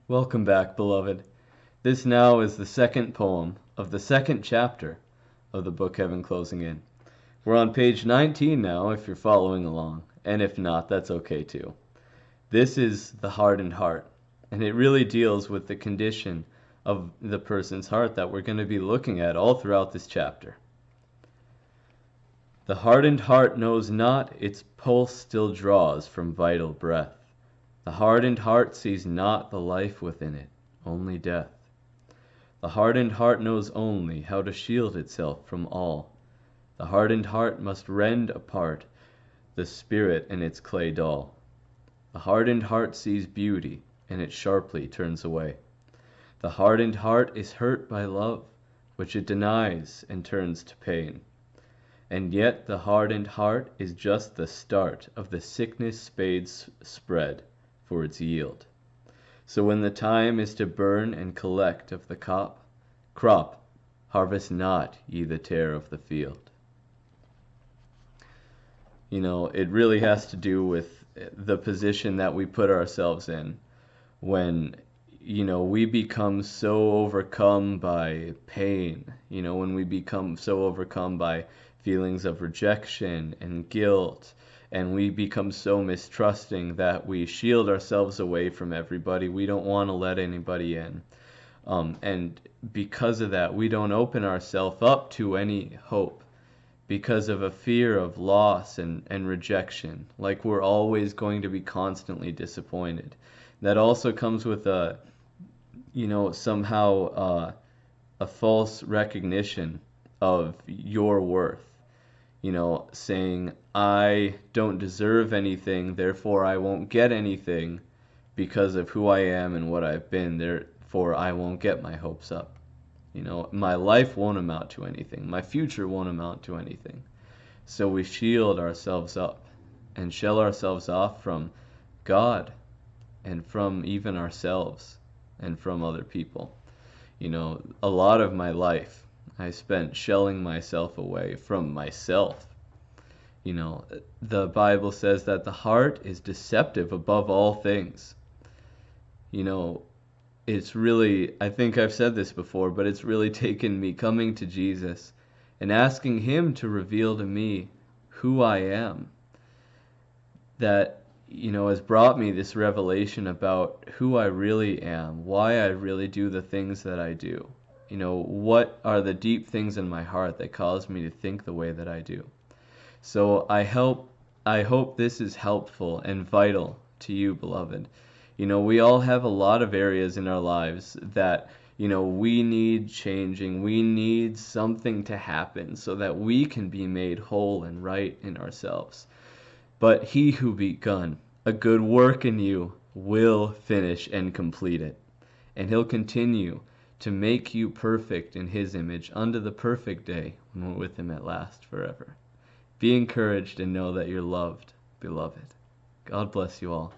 Welcome back, beloved. This now is the second poem of the second chapter of the book Heaven Closing In. We're on page 19 now, if you're following along, and if not, that's okay too. This is the hardened heart, and it really deals with the condition of the person's heart that we're going to be looking at all throughout this chapter. The hardened heart knows not its pulse still draws from vital breath. The hardened heart sees not the life within it, only death. The hardened heart knows only how to shield itself from all. The hardened heart must rend apart the spirit in its clay doll. The hardened heart sees beauty, and it sharply turns away. The hardened heart is hurt by love, which it denies and turns to pain. And yet the hardened heart is just the start of the sickness spades spread for its yield. So when the time is to burn and collect of the crop, harvest not ye the tare of the field. You know, it really has to do with the position that we put ourselves in when, we become so overcome by pain, when we become so overcome by feelings of rejection and guilt, and we become so mistrusting that we shield ourselves away from everybody. We don't want to let anybody in. And because of that, we don't open ourselves up to any hope because of a fear of loss and rejection. Like we're always going to be constantly disappointed. That also comes with a false recognition of your worth. Saying, I don't deserve anything, therefore I won't get anything because of who I am and what I've been, therefore I won't get my hopes up. My life won't amount to anything. My future won't amount to anything. So we shield ourselves up and shell ourselves off from God and from even ourselves and from other people. A lot of my life I spent shelling myself away from myself. The Bible says that the heart is deceptive above all things. It's really, I think I've said this before, but it's really taken me coming to Jesus and asking Him to reveal to me who I am. That, has brought me this revelation about who I really am, why I really do the things that I do. What are the deep things in my heart that cause me to think the way that I do. So I hope this is helpful and vital to you, beloved. We all have a lot of areas in our lives that, we need changing. We need something to happen so that we can be made whole and right in ourselves. But He who begun a good work in you will finish and complete it. And He'll continue to make you perfect in His image unto the perfect day when we're with Him at last forever. Be encouraged and know that you're loved, beloved. God bless you all.